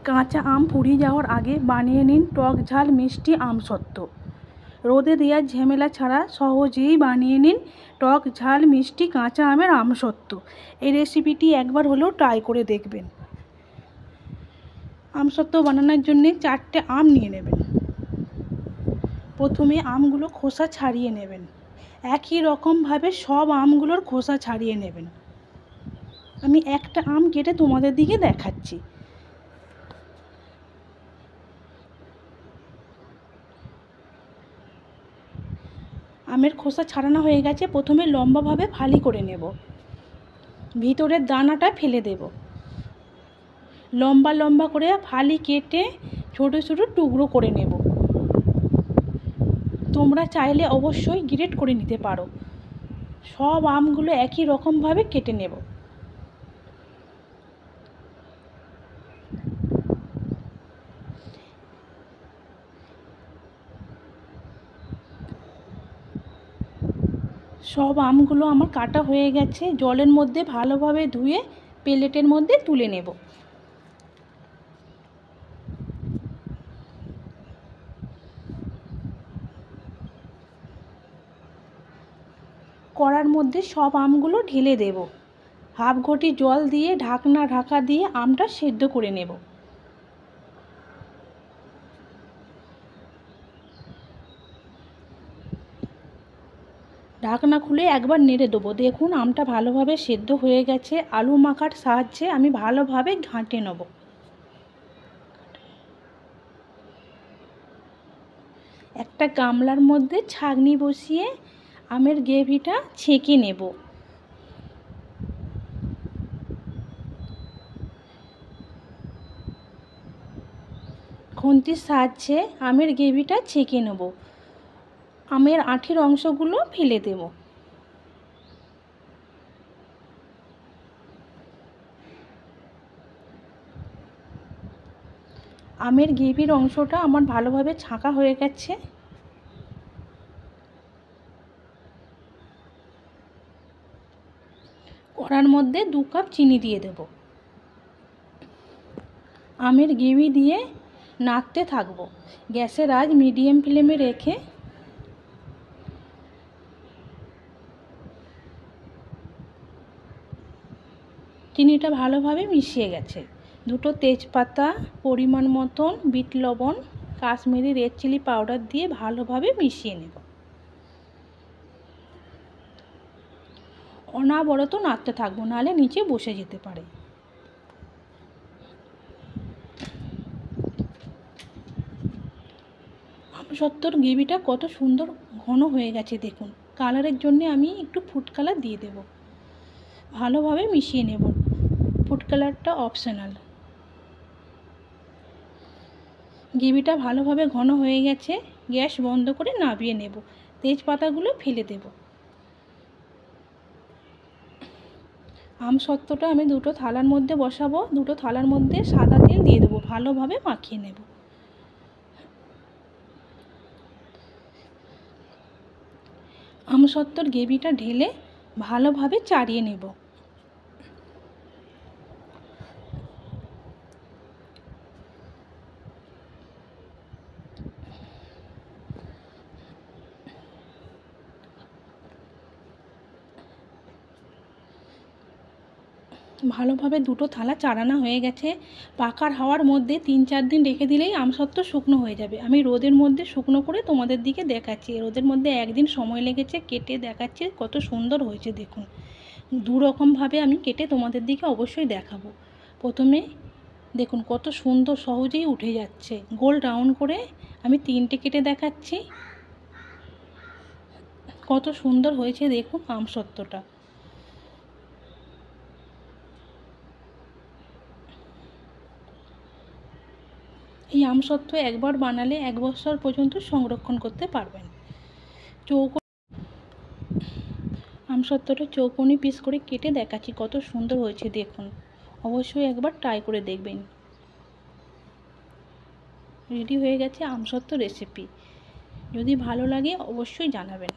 কাঁচা আম ফুরিয়ে যাওয়ার আগে বানিয়ে নিন টক ঝাল মিষ্টি আমসত্ত্ব। রোদে দেওয়ার ঝামেলা ছাড়া সহজেই বানিয়ে নিন টক ঝাল মিষ্টি কাঁচা আমের আমসত্ত্ব। এই রেসিপিটি একবার হলেও ট্রাই করে দেখবেন। আমসত্ত্ব বানানোর জন্য 4টে আম নিয়ে নেবেন। প্রথমে আমগুলো খোসা ছাড়িয়ে নেবেন। একই রকমভাবে সব আমগুলোর খোসা ছাড়িয়ে নেবেন। আমি একটা আম কেটে তোমাদের দিকে দেখাচ্ছি। আমের খোসা ছাড়ানো হয়ে গেছে। প্রথমে লম্বাভাবে ফালি করে নেব, ভিতরের দানাটা ফেলে দেব। লম্বা লম্বা করে ফালি কেটে ছোট ছোট টুকরো করে নেব। তোমরা চাইলে অবশ্যই গ্রেট করে নিতে পারো। সব আমগুলো একই রকমভাবে কেটে নেব। সব আমগুলো আমার কাটা হয়ে গেছে। জলের মধ্যে ভালোভাবে ধুয়ে প্লেটের মধ্যে তুলে নেব। কড়ার মধ্যে সব আমগুলো ঢেলে দেব। হাফ ঘটি জল দিয়ে ঢাকা দিয়ে আমটা সেদ্ধ করে নেব। ঢাকনা খুলে একবার নেড়ে দেবো। দেখুন আমটা ভালোভাবে সেদ্ধ হয়ে গেছে। আলু মাখার সাহায্যে আমি ভালোভাবে ঘাঁটে নেব। একটা গামলার মধ্যে ছাঁকনি বসিয়ে আমের গ্রেভিটা ছেঁকে নেব। খুন্তির সাহায্যে আমের গ্রেভিটা ছেঁকে নেব। আমের আঁটির অংশগুলো ফেলে দেব। আমের গ্রেভির অংশটা আমার ভালোভাবে ছাঁকা হয়ে গেছে। কড়ার মধ্যে 2 কাপ চিনি দিয়ে দেব। আমের গ্রেভি দিয়ে নাড়তে থাকবো। গ্যাসের আঁচ মিডিয়াম ফ্লেমে রেখে চিনিটা ভালোভাবে মিশিয়ে গেছে। 2টো তেজপাতা, পরিমাণ মতন বিট লবণ, কাশ্মীরি রেড চিলি পাউডার দিয়ে ভালোভাবে মিশিয়ে নেব। অনবরত নাড়তে থাকবো, নাহলে নিচে বসে যেতে পারে। আমসত্ত্বর গ্রেভিটা কত সুন্দর ঘন হয়ে গেছে দেখুন। কালারের জন্য আমি একটু ফুড কালার দিয়ে দেব। ভালোভাবে মিশিয়ে নেব। ফুড কালারটা অপশনাল। গ্রেভিটা ভালোভাবে ঘন হয়ে গেছে। গ্যাস বন্ধ করে নামিয়ে নেব। তেজপাতাগুলো ফেলে দেব। আমসত্ত্বটা আমি 2টো থালার মধ্যে বসাবো। 2টো থালার মধ্যে সাদা তেল দিয়ে দেবো। ভালোভাবে মাখিয়ে নেব। আমসত্ত্বর গ্রেভিটা ঢেলে ভালোভাবে চাড়িয়ে নেব। ভালোভাবে 2টো থালা চাড়ানো হয়ে গেছে। পাখার হাওয়ার মধ্যে 3-4 দিন রেখে দিলেই আমসত্ত্ব শুকনো হয়ে যাবে। আমি রোদের মধ্যে শুকনো করে তোমাদের দিকে দেখাচ্ছি। রোদের মধ্যে 1 দিন সময় লেগেছে, কেটে দেখাচ্ছি কত সুন্দর হয়েছে দেখুন। 2 রকমভাবে আমি কেটে তোমাদের দিকে অবশ্যই দেখাবো। প্রথমে দেখুন কত সুন্দর সহজেই উঠে যাচ্ছে। গোল রাউন্ড করে আমি 3টে কেটে দেখাচ্ছি। কত সুন্দর হয়েছে দেখুন আমসত্ত্বটা। এই আমসত্ত্ব একবার বানালে 1 বছর পর্যন্ত সংরক্ষণ করতে পারবেন। আমসত্ত্বটা চৌকোনি পিস করে কেটে দেখাচ্ছি কত সুন্দর হয়েছে দেখুন। অবশ্যই একবার ট্রাই করে দেখবেন। রেডি হয়ে গেছে আমসত্ত্ব রেসিপি। যদি ভালো লাগে অবশ্যই জানাবেন।